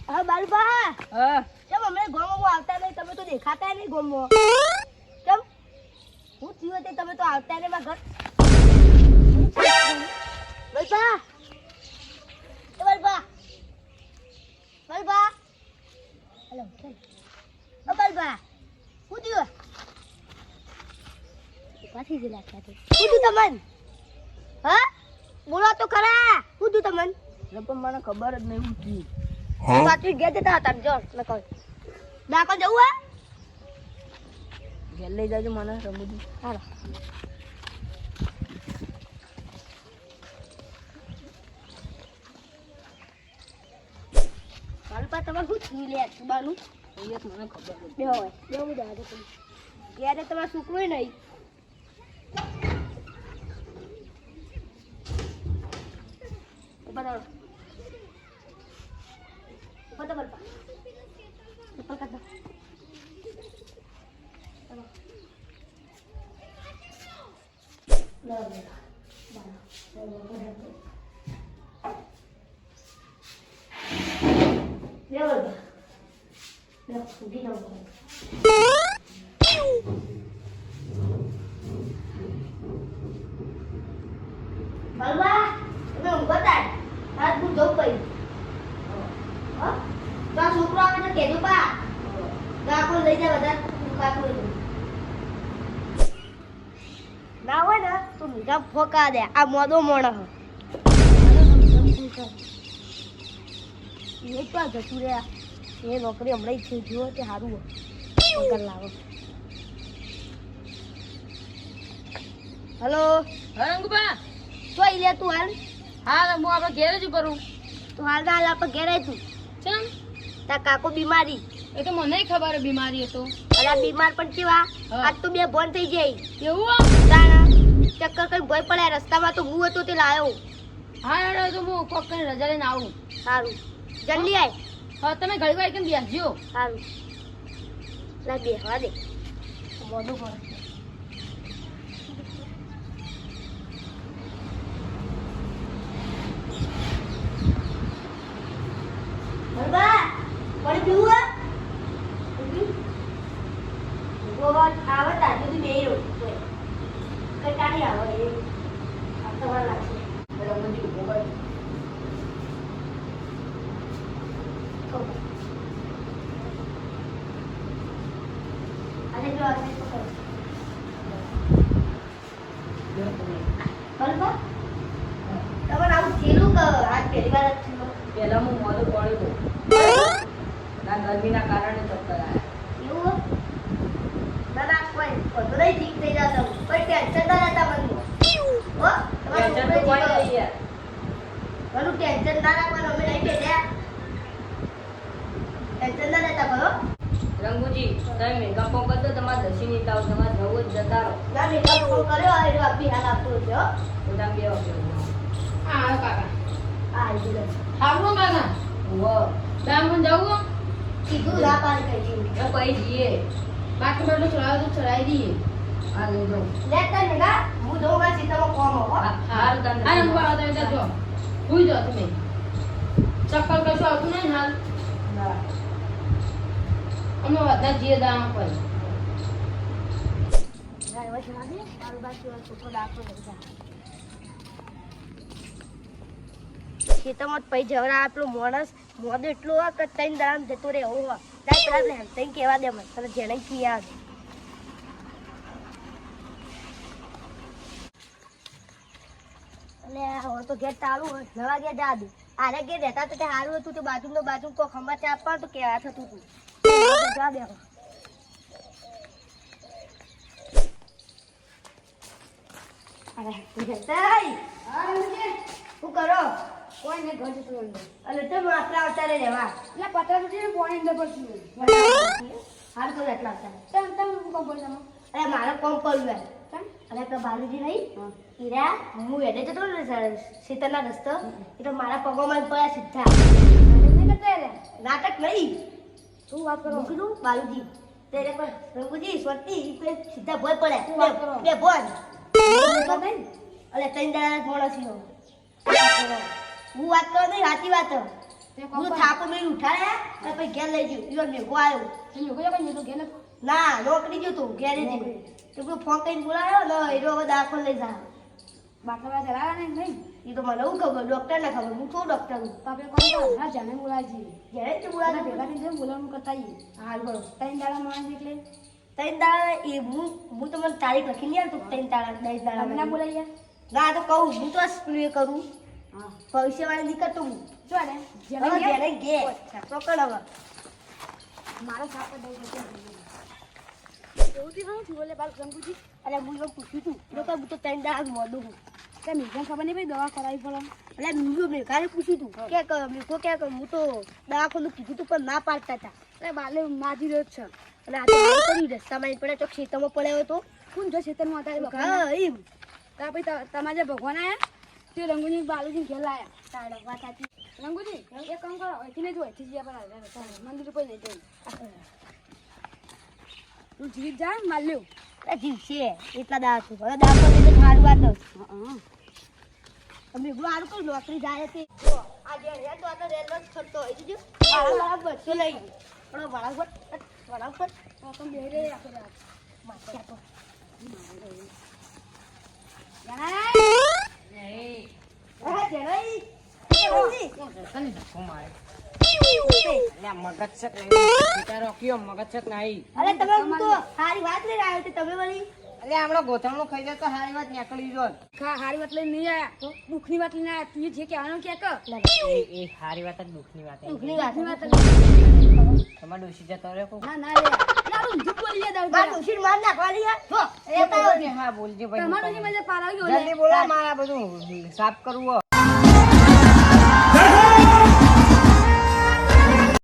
હા બાલબા હા કેમ અમે ગોમમાં આવતા નહીં તમે તો દેખાતા નહીં ગોમમાં કેમ હું થયું તે તમે તો આવતા નહીં મારા ઘર બાલબા એ બાલબા બાલબા હેલો ઓ બાલબા હું થયું પાછી જ લાગતા તે હું થયું તમને હા બોલો તો ખરા હું થયું તમને પણ મને ખબર જ નહીં હું થયું પાછી ગયા જતા હતા જો મેં કહ્યું ડાકો જવું હે ઘેર લઈ જાજો મને રમૂજી હાલો બાલપા તમારે શું થયું લે સુબાનું એ મને ખબર જ બે હોય બેવું જવા દે તમે ત્યારે તમારે સૂકવું નહીં બરાબર ફોટો બાલપા ચપ્પલ કાઢ દો છોકરો આવે તો કેજો પા ગાકો લઈ જાય બધા ના હોય ને તો મીઠા ફોકા દે આ મોદો મોણ એ તો જતું રે એ નોકરી હમણાં છે જુઓ તે સારું પગાર લાવો હલો રંગુબા જોઈ લે તું હાલ હા હું આપણે ઘેર જ કરું તું હાલ ના હાલ આપણે ઘેર આય તું ચમ તાર કાકો બીમારી એ તો મને ખબર બીમારી હતો અરે આ બીમાર પણ કેવા આજ તો બે બોન થઈ જાય એવું તાણા ચક્કર કઈ ભય પડે રસ્તામાં તો હું હતો તે લાયો હા તો હું કોક કરીને રજા લઈને આવું સારું જલ્દી આય હા તમે ઘડી વાર કેમ બેસજો સારું લા બેસવા દે મોઢું પડે બરબા પણ પીવું ગોવા આવે તાજુ તું બેહી રહો કઈ કાઢી આવે એ આવતા વાર લાગશે રંગુજી ઉભો કર અને જો આ પકડ બરબા તમારે આવું થયેલું કે આજ પહેલી વાર જ થયું પહેલા હું મોઢું પડ્યો ના ગરમીના કારણે ચક્કર આવ્યા એવું ના ના કોઈ બધું નહીં ઠીક થઈ જશે કોઈ ટેન્શન ના લેતા મને હો ટેન્શન તો કોઈ નહીં યાર ઘણું ટેન્શન ના રાખવાનું અમે નહીં બેઠ્યા ટેન્શન ના લેતા કરો રંગુજી તમે મેકઅપ ફોન કરતો તમારે દસી નહીં તાવ તમારે જવું જ જતા રહો ના મેકઅપ કર્યો એટલે આપી હાલ આપતો છે હો બધા બે હા કાકા આ હાલ હાલો કાકા વો ડામન જાવું કીધું ના પાડી કહી દીધું એ કઈ જઈએ બાકી બધું ચડાવ તો ચડાવી દઈએ હા લઈ જાઓ લેતા ને ના હું જોઉં મારા સીતામાં કોમ હો હાલ તને આ નંબર આવતા હતા જો ભૂઈ જાઓ તમે ચક્કર કશું આવતું નહીં હાલ ના અમે બધા જઈએ દામ પર ના એવા જવા દે મારું બાકી છોકરો ડાકો લઈ જા ખેતરમાં પૈ જવરા આપણો માણસ મોદો એટલો હોય કે ત્રણ દામ જતો રહે એવો હોય તાર પેલા ને તઈ કહેવા દે મને તને જેણે ખીયા અને હવે તો ઘેર ચાલુ હોય નવા ઘેર જા દે આરે ઘેર રહેતા તો તે સારું હતું તે બાજુનો બાજુ કોઈ ખંભા ચા આપવા તો કેવા થતું હતું જા દે હવે અરે જતાઈ શું કરો કોઈ ને ઘર જતું અંદર અને તો માત્ર આવતા રે રહેવા એટલે પતરા તો છે પોણી અંદર પડતું હાલ તો એટલા આવતા તમ તમ કોમ બોલ અરે મારે કોમ કરવું અરે તો બાલુજી નહીં ઈરા હું એને જતો ને શીતળના રસ્તો એ તો મારા પગોમાં પડ્યા સીધા નાટક નહીં શું વાત કરો કીધું બાલુજી તેરે પર રઘુજી સ્વતી સીધા ભોય પડે બે ભોય અલે ત્રણ દાડા મોણો થયો હું વાત કરો નહીં સાચી વાત તે હું કોણ થાકો મેં ઉઠાડ્યા અને પછી ઘેર લઈ ગયો ઈવન મેઘો આવ્યો તે લોકો કઈ નતો ઘેર નતો ના નોકરી ગયો તું ઘેર જ તો પેલો ફોન કરીને બોલાયો ને એ હવે દાખલ લઈ જા બાટલા ચલાવ્યા ને નહીં એ તો મને હું ખબર ડોક્ટર ને ખબર હું છું ડોક્ટર હું તો આપણે કોણ કોણ હા જાને બોલાય છે ઘેર જ બોલા બોલાવે ભેગા થઈને બોલાવવાનું કરતા આવીએ હાલ બરો ત્રણ દાડા માણસ એટલે ત્રણ દાડા એ હું તમને તારીખ લખી નહીં તું ત્રણ દાડા 10 તમે ના દાડા બોલાય ના તો કહું હું તો સ્પ્રે કરું હા ભવિષ્યવાળી નીકળતો હું જો ને હવે ઘેરે ગે તો કર હવે મારા સાપા દઈ દે એવું થી હું છું બોલે બાલ શંકુજી અરે હું એવું પૂછ્યું તું લોકો હું તો ત્રણ દાડા મોડું હું તે મીઠા ખબર નહીં ભાઈ દવા કરાવી પડે એટલે મેં મેઘાને પૂછ્યું તું કે મેઘો કે હું તો દવાખાનું કીધું તું પણ ના પાડતા હતા એ બાલે માજી રહ્યો જ છે અને આ તો મારું કર્યું રસ્તામાં ઈ પડે તો ખેતરમાં પડ્યો હતો કોણ જો ખેતરમાં હતા એ લોકો હા એમ ત્યાં પછી તમારા જે ભગવાન આયા તે રંગુજી બાલુજી ઘેર લાયા તારે વાત સાચી રંગુજી એક કામ કરો અહીંથી નહીં જો અહીંથી જ્યાં પર આવ્યા મંદિર ઉપર નહીં જઈ તું જીત જા માર લ્યો જીવશે એટલા દાડા છું હવે દાખલ લઈને સારું વાત હા તમે સારું કઈ નોકરી જાય છે જો આ જે રહ્યા તો આ તો રેલવે જ ખર્ચો હોય જોજો ભાડા બસો લઈ ગયું પણ ભાડા પર તમે બે રે આખો રાત માથે આપો હા જણાઈ અરે તમે હું તો સારી વાત લઈને આવ્યો છે તમે વળી હારી વાત લઈને નહીં આયા દુઃખની વાત લઈને આયા તું જે કહેવાનું કે કર દુઃખની વાત દુઃખની વાત ના ના રે યાર ઊંધું બોલી જા દાવ માર દોશી માર નાખવાની હે જો એ તો તમારો જે મજા પારાવી ગયો જલ્દી બોલા મારા બધું સાફ કરવું